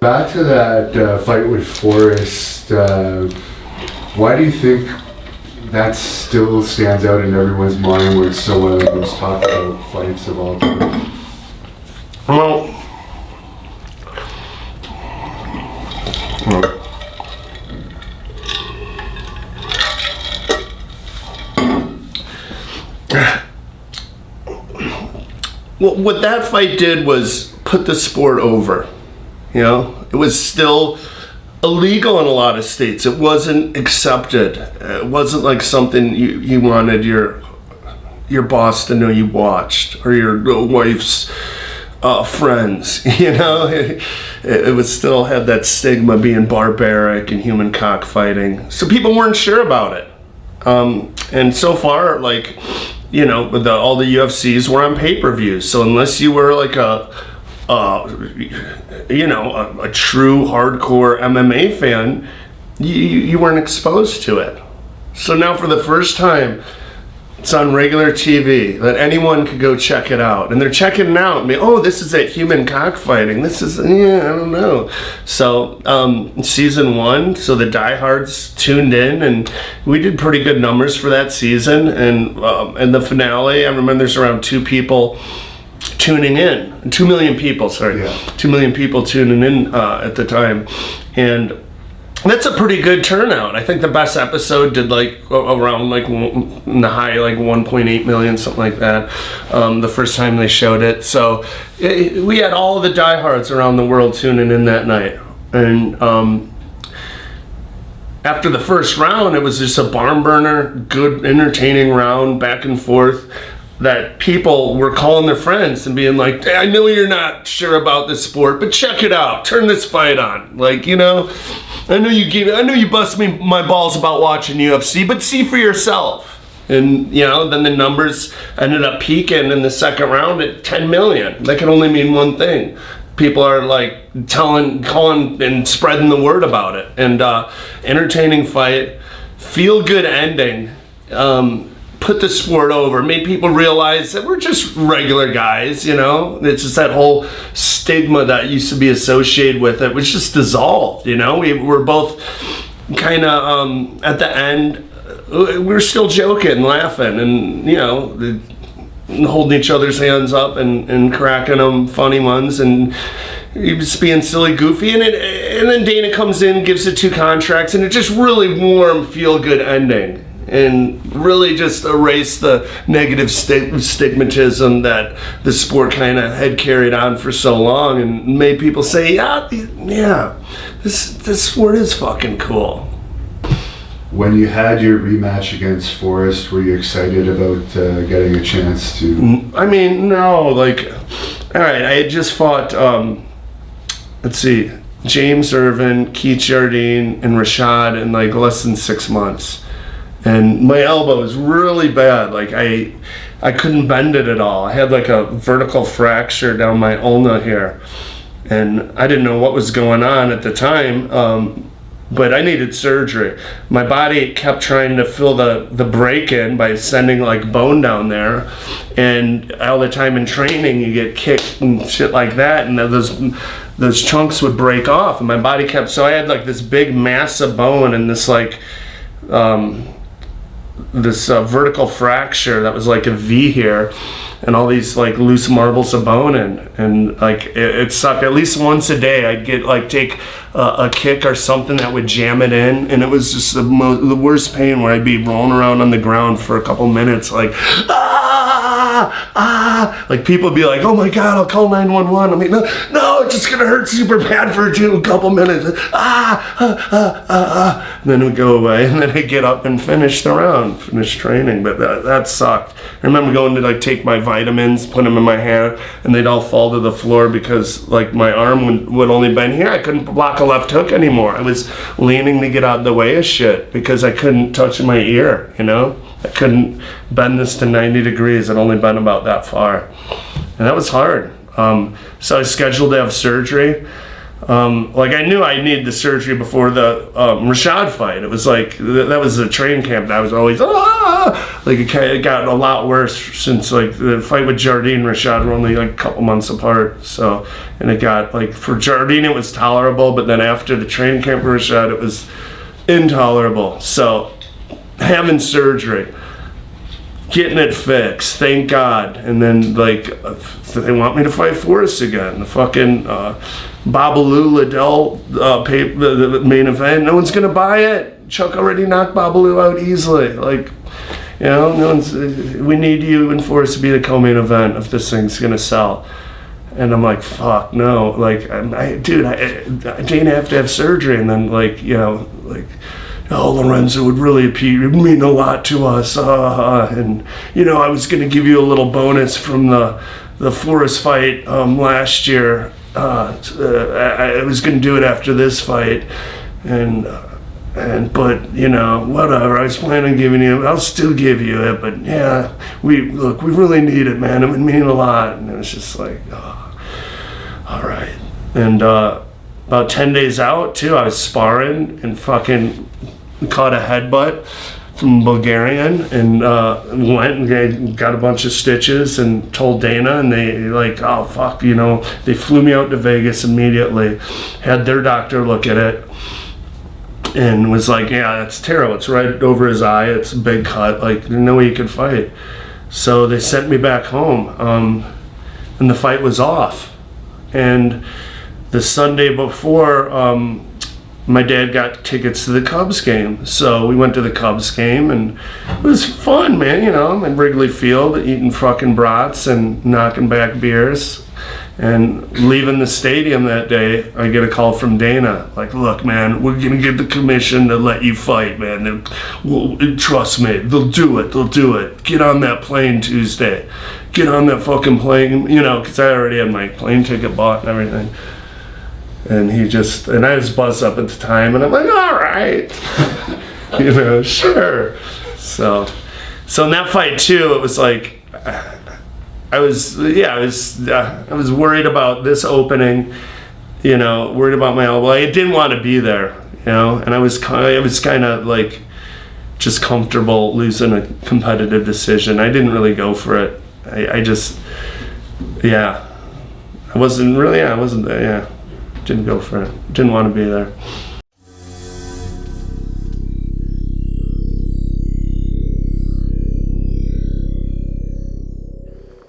back to that fight with Forrest, why do you think that still stands out in everyone's mind where it's so one of the most talked about fights of all time? Well, what that fight did was put the sport over. You know, it was still illegal in a lot of states. It wasn't accepted. It wasn't like something you wanted your boss to know you watched, or your wife's friends. You know, it was still had that stigma being barbaric and human cockfighting. So people weren't sure about it. And so far, like, you know, all the UFCs were on pay-per-views. So unless you were like a true hardcore MMA fan, you weren't exposed to it. So now for the first time, it's on regular TV that anyone could go check it out. And they're checking it out. I mean, oh, this is that human cockfighting. This is, I don't know. So season 1, so the diehards tuned in, and we did pretty good numbers for that season. And the finale, I remember there's around 2 people tuning in. 2 million people, sorry. Yeah. 2 million people tuning in at the time. And that's a pretty good turnout. I think the best episode did like around like in the high like 1.8 million, something like that, the first time they showed it. So we had all the diehards around the world tuning in that night. And after the first round, it was just a barn burner, good, entertaining round, back and forth, that people were calling their friends and being like, hey, I know you're not sure about this sport, but check it out. Turn this fight on. Like, you know, I know you bust my balls about watching UFC, but see for yourself. And, you know, then the numbers ended up peaking in the second round at 10 million. That can only mean one thing. People are like calling and spreading the word about it. And entertaining fight, feel good ending. Put the sport over, made people realize that we're just regular guys, you know? It's just that whole stigma that used to be associated with it was just dissolved, you know? We were both kind of, at the end, we were still joking, laughing, and, you know, holding each other's hands up and cracking them funny ones, and just being silly, goofy, and then Dana comes in, gives it 2 contracts, and it just really warm, feel-good ending. And really just erase the negative stigmatism that the sport kind of had carried on for so long, and made people say, yeah, this sport is fucking cool. When you had your rematch against Forrest, were you excited about getting a chance to? I mean, no, like, all right, I had just fought, let's see, James Irvin, Keith Jardine, and Rashad in like less than 6 months. And my elbow was really bad. Like I couldn't bend it at all. I had like a vertical fracture down my ulna here, and I didn't know what was going on at the time. But I needed surgery. My body kept trying to fill the break in by sending like bone down there, and all the time in training you get kicked and shit like that, and those chunks would break off, and my body kept. So I had like this big mass of bone and this like. This vertical fracture that was like a V here, and all these like loose marbles of bone and like it sucked. At least once a day I'd get like take a kick or something that would jam it in, and it was just the worst pain, where I'd be rolling around on the ground for a couple minutes like like people would be like, oh my god, I'll call 911. I mean, no, it's just gonna hurt super bad for a couple minutes. And then it would go away, and then I'd get up and finish the round, finish training. But that sucked. I remember going to like take my vitamins, put them in my hand, and they'd all fall to the floor because like my arm would only bend here. I couldn't block a left hook anymore. I was leaning to get out of the way of shit because I couldn't touch my ear, you know? I couldn't bend this to 90 degrees. I'd only been about that far. And that was hard. So I scheduled to have surgery. Like I knew I needed the surgery before the Rashad fight. It was like that was the training camp that I was always like it got a lot worse since like the fight with Jardine and Rashad were only like a couple months apart. So and it got like for Jardine it was tolerable, but then after the training camp with Rashad it was intolerable. So having surgery, getting it fixed, thank God, and then like they want me to fight Forrest again. The fucking Babalu Liddell the main event. No one's gonna buy it. Chuck already knocked Babalu out easily. Like, you know, no one's. We need you and Forrest to be the co-main event if this thing's gonna sell. And I'm like, fuck no. Like, Dana have to have surgery, and then like, you know, like. Oh, Lorenzo would really mean a lot to us. And, you know, I was going to give you a little bonus from the Forrest fight last year. I was going to do it after this fight. But, you know, whatever. I was planning on giving you, I'll still give you it. But, yeah, we really need it, man. It would mean a lot. And it was just like, oh, all right. And about 10 days out, too, I was sparring and fucking caught a headbutt from Bulgarian and went and got a bunch of stitches and told Dana, and they like, oh fuck, you know, they flew me out to Vegas immediately, had their doctor look at it and was like, yeah, that's terrible, it's right over his eye, it's a big cut, like there's no way you could fight. So they sent me back home, and the fight was off. And the Sunday before, my dad got tickets to the Cubs game. So we went to the Cubs game and it was fun, man. You know, I'm in Wrigley Field eating fucking brats and knocking back beers. And leaving the stadium that day, I get a call from Dana. Like, look, man, we're going to get the commission to let you fight, man. Trust me, they'll do it. Get on that plane Tuesday. Get on that fucking plane, you know, because I already had my plane ticket bought and everything. And and I was buzzed up at the time, and I'm like, all right, you know, sure. So in that fight too, it was like, I was worried about this opening, you know, worried about my elbow. I didn't want to be there, you know, and I was kind of like just comfortable losing a competitive decision. I didn't really go for it. I wasn't there, yeah. Didn't go for it. Didn't want to be there.